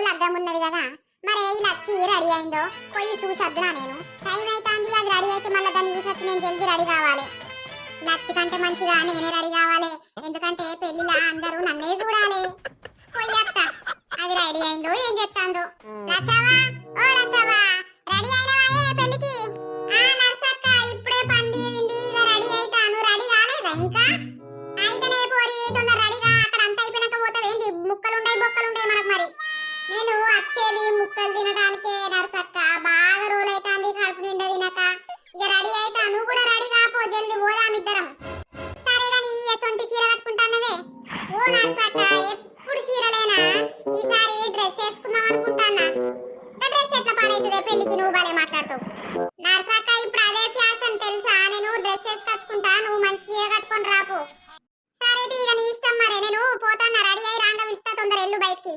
లగ్గం ఉన్నది కదా, మరి ఈ లచ్చి రెడీ అయిందో పోయి చూసొద్దునా నేను. టైం అవుతుంది, అది రెడీ అయితే మళ్ళీ దాన్ని చూసొచ్చి నేను జల్దీ రెడీ కావాలి. లచ్చి కంటే మంచిగా నేనే రెడీ కావాలి, ఎందుకంటే పెళ్లిలా అందరూ నన్నే చూడాలి. పోయి అత్త అది రెడీ అయిందో ఏం చెప్తాందో. లచ్చవా, ఓ లచ్చవా, రెడీ అయినవాయే పెళ్లికి? ఆ నర్సక్క ఇప్పుడే పందిరింది, ఇక రెడీ అయితాను. రెడీ కాలేదా ఇంకా? అయితేనే పోరి తొందర రెడీగా, అక్కడ అంతా అయిపోయినాక పోతావేంది? ముక్కలుండాయి బొక్కలుండాయి మనకు. మరి నేను వచ్చేది ముక్కలు తినడానికే నర్సక్క, బాగా రోజులైతాంది కడుపు నిండా తినక. ఇక రెడీ అయితా, నువ్వు కూడా రెడీ కాపో, జల్ది పోదాం ఇద్దరం. సరే గాని ఎసొంటి చీర కట్టుకుంటానవే? ఓ నర్సక్క ఎప్పుడు చీరలేనా, ఈసారి డ్రెస్ వేసుకుందాం అనుకుంటానా. డ్రెస్ ఎట్లా పాడైతుందే పెళ్లికి, నువ్వు బాలే మాట్లాడుతావు. నర్సక్క ఇప్పుడు అదే ఫ్యాషన్ తెలుసా, నేను డ్రెస్ వేసుకొచ్చుకుంటా, నువ్వు మంచి చీర కట్టుకొని రాపో. సరే ఇక నీ ఇష్టం, మరి నేను పోతానా, రెడీ అయి రాంగ పిలుస్తా, తొందర ఎల్లు బయటికి.